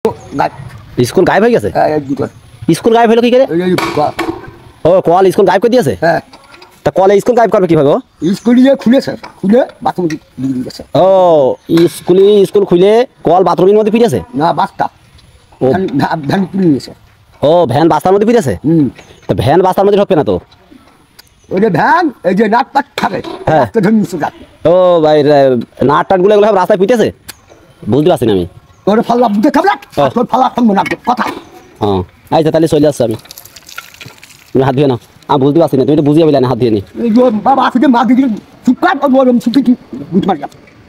School গায়েব হয়ে গেছে? স্কুল গায়েব হলো কি করে? ও কল স্কুল গায়েব করে দিয়েছে? হ্যাঁ। তা কলে স্কুল গায়েব করবে কিভাবে? স্কুল খুলেছে, খুলে বাথরুম দিয়ে গেছে। ও স্কুল খুলে কল বাথরুমের মধ্যে ফিরেছে? না, বাসটা ভ্যান তুলে নিয়েছে। ও ভ্যান বাস্তার মধ্যে ফিরেছে? তো ভ্যান বাস্তার মধ্যে ঢুকবে না তো? ওই যে ভ্যান এই যে নাট পাট খাবে, হ্যাঁ। ধরে নিচ্ছে যাচ্ছে। ও ভাই নাট টাটগুলো এগুলো সব রাস্তায় পিটেছে? বুঝতে পারছি না আমি। তোর ফাল্লা বুঝতে খাবে না, তোর ফাল্লা থাকবো না কথা। হ্যাঁ আচ্ছা তাহলে চলে আসছে। তুমি হাত ধুয়ে নাও, আমি বুঝতে পারছি না, তুমি তো বুঝিয়ে পেলে না, হাত ধুয়ে নি। বাবা আসলে মা দিদি চুপকার ছুটি বুঝ মারি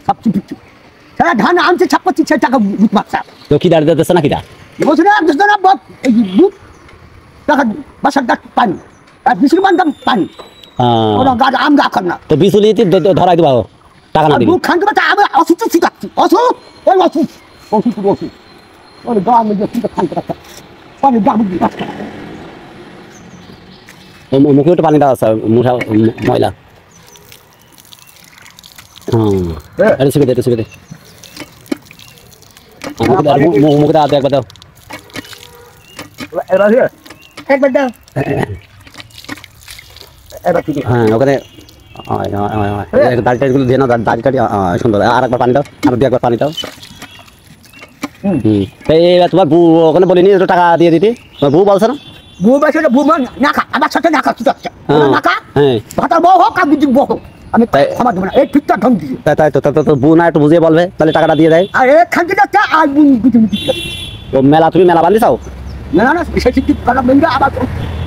সব চুপি সারা ধান আনছে 26 টাকা বুঝ মারছে। তো কি দাঁড়িয়ে দিতেছে না কিটা বলছে না বুঝতো না বাপ, এই বুট টাকা বাসার ডাক পানি আর মুসলমান দাম পানি। ওরা গাছ আম গাছ না তো বিচুলি ধরাই দিবা টাকা না দিবি। বুক খান তো আমি অসুস্থ শিখাচ্ছি, অসুখ ওই অসুখ ওষুধ ওষুধ ওর গা মধ্যে খান তো পানি গা মুখে একটু পানি দেওয়া আছে, মুখা ময়লা। হ্যাঁ এটা শিখে দে, এটা শিখে দে। মুখে দাও, একবার দাও। একবার দাও। হ্যাঁ ওখানে দাড়ি টাড়িগুলো দিয়ে নাও, দাড়ি টাড়ি সুন্দর। আর একবার পানি দাও, আর দু একবার পানি দাও। তোমার বউ ওখানে বলিনি টাকা দিয়ে দিতে? তোমার বউ বলছে না? বউ বলছে না, বউ না খা, আমার সাথে না খা, না খা। হ্যাঁ ভাতার বউ হোক আর বুঝি বউ হোক, আমি ক্ষমা দেবো না। এই ঠিকঠাক ঢং দিয়ে তাই তো বউ না একটু বুঝিয়ে বলবে, তাহলে টাকাটা দিয়ে দেয়। আর এক খানকে যাচ্ছে আর বুঝি ও মেলা, তুমি মেলা বান্ধি চাও? না না সে ঠিক টাকা মেনবে আবার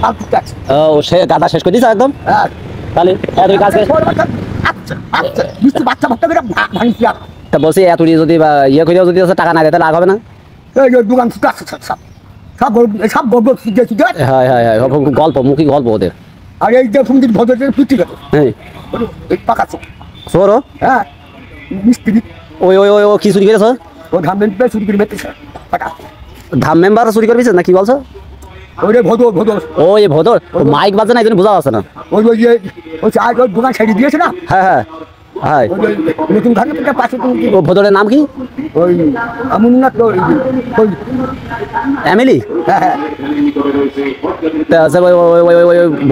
আর ঠিক আছে। ও সে গাদা শেষ করে দিয়েছে একদম? হ্যাঁ তাহলে তুমি কাজ আচ্ছা আচ্ছা বুঝতে বাচ্চা বাচ্চা করে ভাঙছি। তা বলছি এত যদি বা ইয়ে করে যদি টাকা না দেয় তাহলে রাগ হবে না? এই যে দোকান সব সব সব সব গল্প শিখে শিখে। হ্যাঁ হ্যাঁ হ্যাঁ গল্প, মুখী গল্প ওদের। আর এই যে সুন্দর ভদ্রের পিটি গেছে হ্যাঁ পাকা সরো। হ্যাঁ মিস্ত্রি ওই ওই ওই ও কি চুরি করেছো? ও ধান মেনপে চুরি করে বেঁচেছে পাকা। ধাম মেম্বার চুরি করবি না কি বলছো? ওই রে ভদর ভদর। ও এই ভদর মাইক বাজে না, এই জন্য বোঝা যাচ্ছে না। ওই ওই যে ওই আজ ওই দোকান ছেড়ে দিয়েছে না। হ্যাঁ হ্যাঁ হ্যাঁ নতুন ঘরের পাশে ও ভদরের নাম কি? ওই আমুন্নাথ ওই এমিলি। হ্যাঁ হ্যাঁ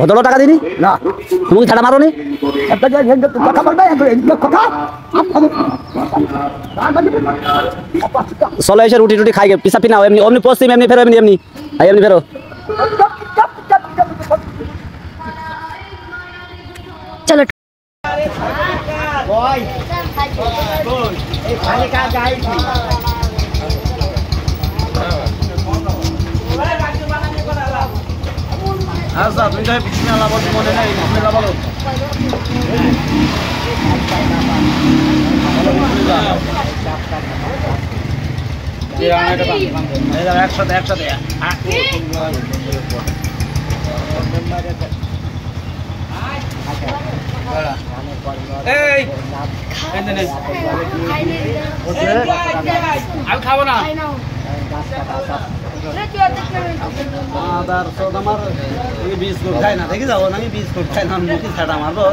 ভদরও টাকা দিনি না তুমি ছাড়া মারো নি? একটা কথা বলবে কথা চলো এসে রুটি টুটি খাই গে, পিসা পিনাও এমনি অমনি পশ্চিম এমনি ফেরো, এমনি এমনি এমনি ফেরো। চলো আচ্ছা তুমি তো বিছনা লাগাবো মনে নাই, বিছনা লাগাবো একসাথে একসাথে আমি খাবো না। আমার বিস্কুট খাই না, দেখি যাবো না, আমি বিস্কুট খাই না, মুখে ছাড়া মারবো।